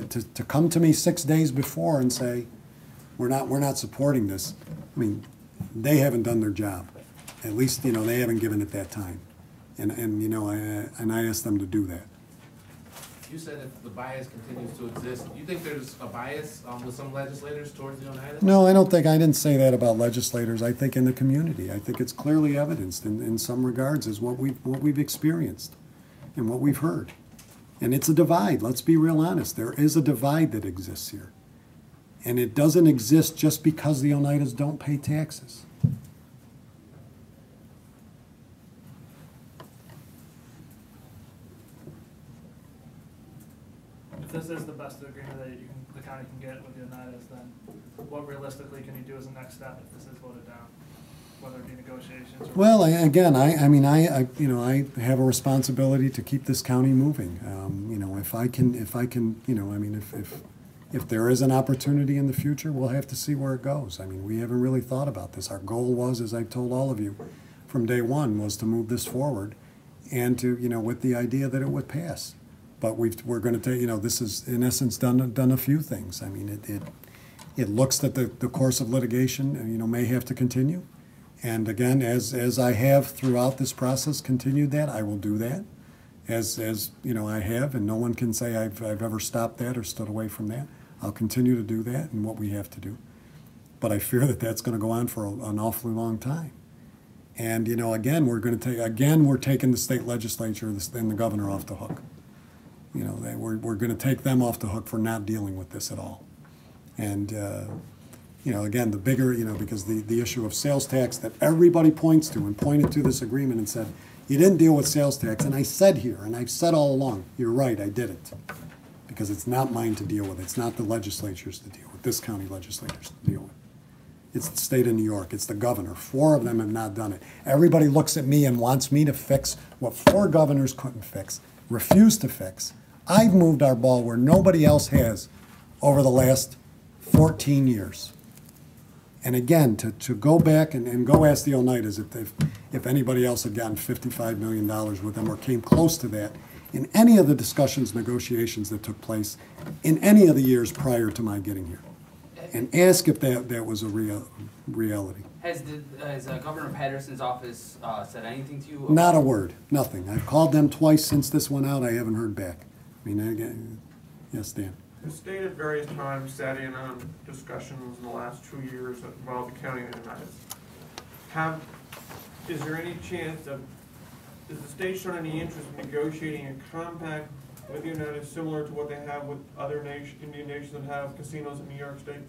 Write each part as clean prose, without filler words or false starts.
to come to me 6 days before and say, we're not supporting this, I mean, they haven't done their job. At least, you know, they haven't given it that time. And you know, I asked them to do that. You said if the bias continues to exist, you think there's a bias with some legislators towards the Oneida? No, I didn't say that about legislators. I think in the community. I think it's clearly evidenced in some regards as what we've experienced and what we've heard. And it's a divide. Let's be real honest. There is a divide that exists here. And it doesn't exist just because the Oneidas don't pay taxes. If this is the best agreement that the county can get with the Oneidas, then what realistically can you do as a next step if this is voted down, whether it be negotiations? Or well, I have a responsibility to keep this county moving. You know, if I can, you know, I mean, if there is an opportunity in the future, we'll have to see where it goes. I mean, we haven't really thought about this. Our goal was, as I've told all of you from day one, was to move this forward, and to, you know, with the idea that it would pass. But we're going to take, you know, this is in essence done a few things. I mean, it looks that the course of litigation, you know, may have to continue. And again, as I have throughout this process continued that, I will do that. As you know, I have, and no one can say I've ever stopped that or stood away from that. I'll continue to do that and what we have to do. But I fear that that's going to go on for an awfully long time. And, you know, again, we're taking the state legislature and the governor off the hook. You know, we're going to take them off the hook for not dealing with this at all. And, you know, again, the bigger, you know, because the issue of sales tax that everybody points to and pointed to this agreement and said, you didn't deal with sales tax. And I said here, and I've said all along, you're right, I did it. Because it's not mine to deal with. It's not the legislatures to deal with, this county legislators to deal with. It's the state of New York. It's the governor. 4 of them have not done it. Everybody looks at me and wants me to fix what 4 governors couldn't fix, refused to fix. I've moved our ball where nobody else has over the last 14 years. And again, to go back and go ask the Oneidas if anybody else had gotten $55 million with them or came close to that in any of the discussions, negotiations that took place in any of the years prior to my getting here. And ask if that was a reality. Has Governor Patterson's office said anything to you? Not a word, nothing. I've called them twice since this went out. I haven't heard back. I mean, again, yes, Dan. The state at various times sat in on discussions in the last 2 years that involved the county and the Oneidas. Is there any chance of, does the state show any interest in negotiating a compact with the Oneidas similar to what they have with other Indian nations that have casinos in New York State?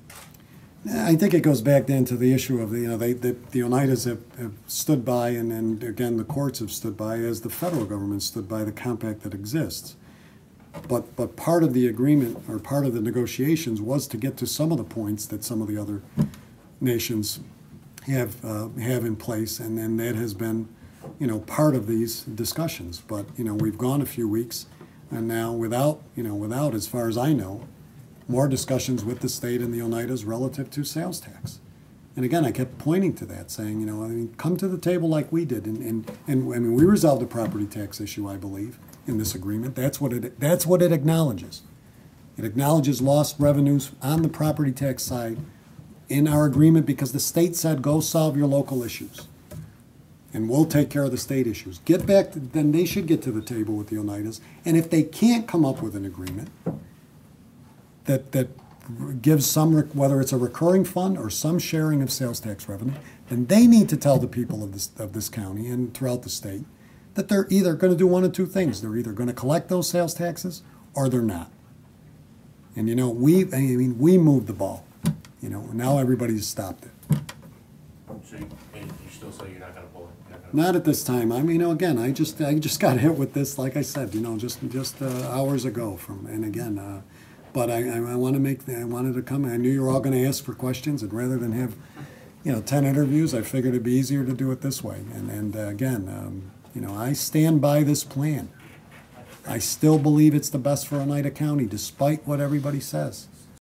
I think it goes back then to the issue of, you know, the Oneidas have stood by, and again, the courts have stood by, as the federal government stood by the compact that exists. But part of the agreement, or part of the negotiations, was to get to some of the points that some of the other nations have in place, and then that has been, you know, part of these discussions. But, you know, we've gone a few weeks, and now without, as far as I know, more discussions with the state and the Oneidas relative to sales tax. And again, I kept pointing to that, saying, you know, I mean, come to the table like we did, and I mean, we resolved the property tax issue, I believe, in this agreement. That's what it acknowledges. It acknowledges lost revenues on the property tax side in our agreement, because the state said, go solve your local issues, and we'll take care of the state issues. Get back to, then they should get to the table with the Oneidas, and if they can't come up with an agreement that gives some, whether it's a recurring fund or some sharing of sales tax revenue, then they need to tell the people of this county and throughout the state that they're either going to do one of two things. They're either going to collect those sales taxes or they're not. And, you know, we moved the ball. You know, now everybody's stopped it. So you still say you're not going to pull it? Not at this time. I mean, you know, again, I just got hit with this, like I said, you know, just hours ago and again, but I wanted to come. I knew you were all going to ask for questions, and rather than have, you know, 10 interviews, I figured it'd be easier to do it this way. And again, you know, I stand by this plan. I still believe it's the best for Oneida County, despite what everybody says.